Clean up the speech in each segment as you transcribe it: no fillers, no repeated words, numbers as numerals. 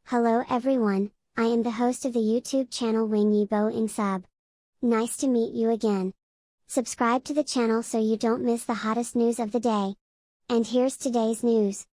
Hello everyone, I am the host of the YouTube channel WANG YIBO ENGSUB. Nice to meet you again. Subscribe to the channel so you don't miss the hottest news of the day. And here's today's news.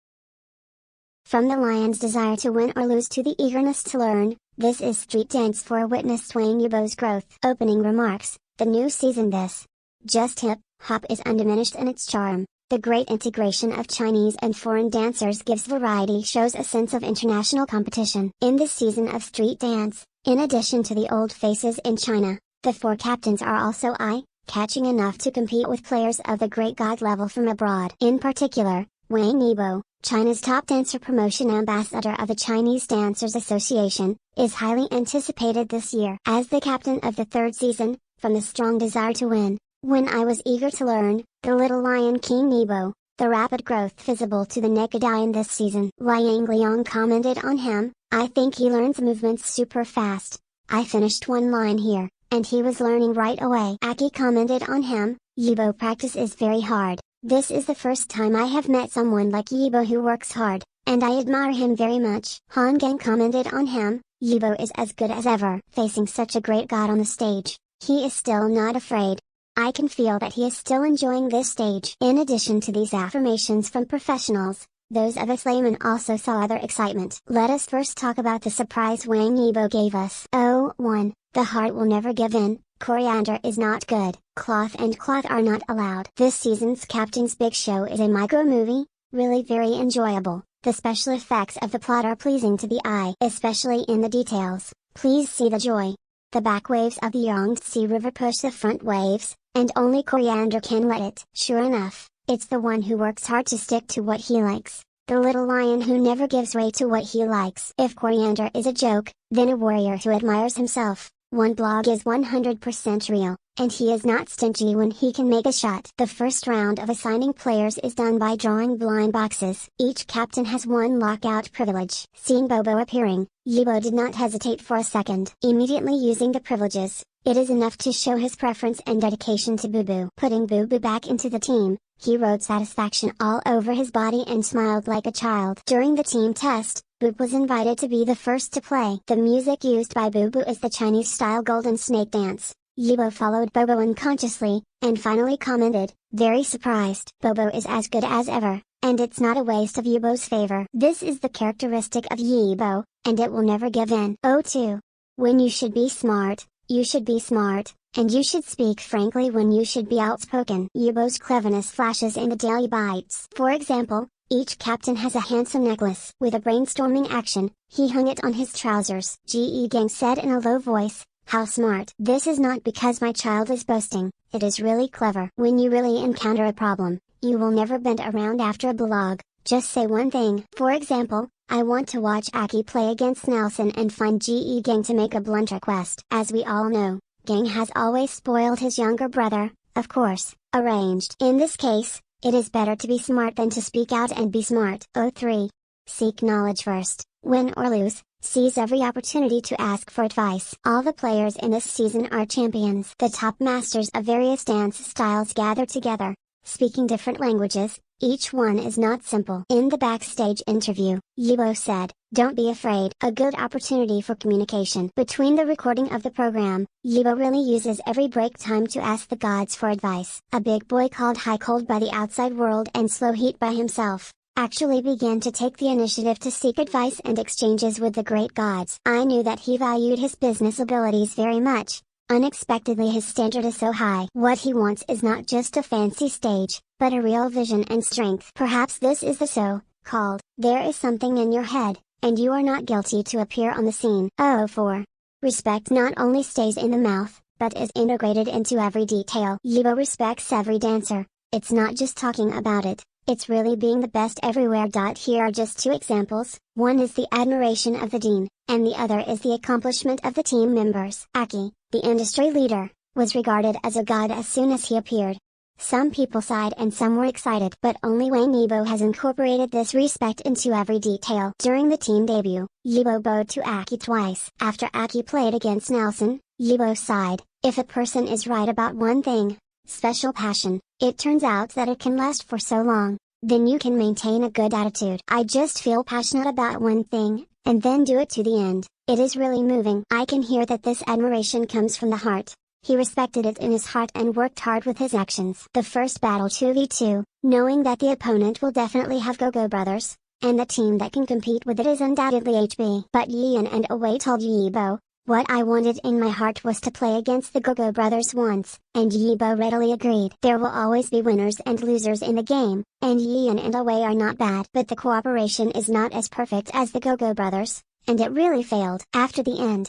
From the lion's desire to win or lose to the eagerness to learn, this is Street Dance for a witness Wang Yibo's growth. Opening remarks, the new season this. Just hip, hop is undiminished in its charm. The great integration of Chinese and foreign dancers gives variety shows a sense of international competition. In this season of Street Dance, in addition to the old faces in China, the four captains are also eye-catching enough to compete with players of the great god level from abroad. In particular, Wang Yibo, China's top dancer promotion ambassador of the Chinese Dancers Association, is highly anticipated this year. As the captain of the third season, from the strong desire to win, when I was eager to learn, the little lion King Yibo, the rapid growth visible to the naked eye in this season. Liang Liang commented on him, I think he learns movements super fast. I finished one line here, and he was learning right away. Aki commented on him, Yibo practice is very hard. This is the first time I have met someone like Yibo who works hard, and I admire him very much. Han Gang commented on him, Yibo is as good as ever. Facing such a great god on the stage, he is still not afraid. I can feel that he is still enjoying this stage. In addition to these affirmations from professionals, those of us laymen also saw other excitement. Let us first talk about the surprise Wang Yibo gave us. 1. The heart will never give in, coriander is not good, cloth are not allowed. This season's Captain's Big Show is a micro movie, really very enjoyable. The special effects of the plot are pleasing to the eye, especially in the details. Please see the joy. The back waves of the Yangtze River push the front waves, and only coriander can let it. Sure enough, it's the one who works hard to stick to what he likes, the little lion who never gives way to what he likes. If coriander is a joke, then a warrior who admires himself, one blog is 100% real, and he is not stingy when he can make a shot. The first round of assigning players is done by drawing blind boxes. Each captain has one lockout privilege. Seeing Bobo appearing, Yibo did not hesitate for a second. Immediately using the privileges, it is enough to show his preference and dedication to Boo Boo. Putting Boo Boo back into the team, he wrote satisfaction all over his body and smiled like a child. During the team test, Boo was invited to be the first to play. The music used by Boo Boo is the Chinese-style Golden Snake Dance. Yibo followed Bobo unconsciously, and finally commented, very surprised. Bobo is as good as ever, and it's not a waste of Yibo's favor. This is the characteristic of Yibo, and it will never give in. 2. When you should be smart, you should be smart, and you should speak frankly when you should be outspoken. Yibo's cleverness flashes in the daily bites. For example, each captain has a handsome necklace. With a brainstorming action, he hung it on his trousers. Ge Gang said in a low voice, how smart. This is not because my child is boasting, it is really clever. When you really encounter a problem, you will never bend around after a blog, just say one thing. For example, I want to watch Aki play against Nelson and find Ge Gang to make a blunt request. As we all know, Gang has always spoiled his younger brother, of course, arranged. In this case, it is better to be smart than to speak out and be smart. 3. Seek knowledge first. Win or lose, seize every opportunity to ask for advice. All the players in this season are champions. The top masters of various dance styles gather together, speaking different languages. Each one is not simple. In the backstage interview, Yibo said, don't be afraid. A good opportunity for communication. Between the recording of the program, Yibo really uses every break time to ask the gods for advice. A big boy called high cold by the outside world and slow heat by himself, actually began to take the initiative to seek advice and exchanges with the great gods. I knew that he valued his business abilities very much. Unexpectedly his standard is so high. What he wants is not just a fancy stage, but a real vision and strength. Perhaps this is the so-called, there is something in your head, and you are not guilty to appear on the scene. 4. Respect not only stays in the mouth, but is integrated into every detail. Yibo respects every dancer. It's not just talking about it, it's really being the best everywhere. Here are just two examples. One is the admiration of the dean, and the other is the accomplishment of the team members. Aki, the industry leader, was regarded as a god as soon as he appeared. Some people sighed and some were excited, but only Wang Yibo has incorporated this respect into every detail. During the team debut, Yibo bowed to Aki twice. After Aki played against Nelson, Yibo sighed, if a person is right about one thing, special passion, it turns out that it can last for so long, then you can maintain a good attitude. I just feel passionate about one thing, and then do it to the end. It is really moving. I can hear that this admiration comes from the heart. He respected it in his heart and worked hard with his actions. The first battle 2v2, knowing that the opponent will definitely have Go-Go Brothers, and the team that can compete with it is undoubtedly HB. But Yian and Away told Yibo, what I wanted in my heart was to play against the Go-Go Brothers once, and Yibo readily agreed. There will always be winners and losers in the game, and Yian and Away are not bad. But the cooperation is not as perfect as the Go-Go Brothers, and it really failed. After the end,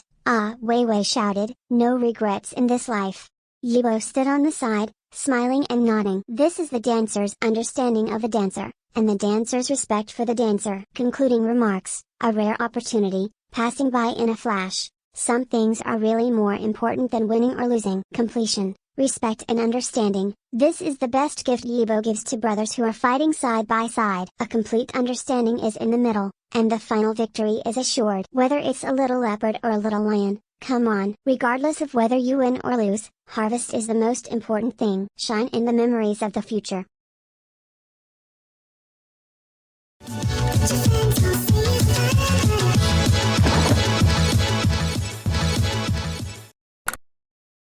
Wei shouted, no regrets in this life. Yibo stood on the side, smiling and nodding. This is the dancer's understanding of a dancer, and the dancer's respect for the dancer. Concluding remarks, a rare opportunity, passing by in a flash. Some things are really more important than winning or losing. Completion, respect and understanding. This is the best gift Yibo gives to brothers who are fighting side by side. A complete understanding is in the middle, and the final victory is assured. Whether it's a little leopard or a little lion, come on. Regardless of whether you win or lose, harvest is the most important thing. Shine in the memories of the future.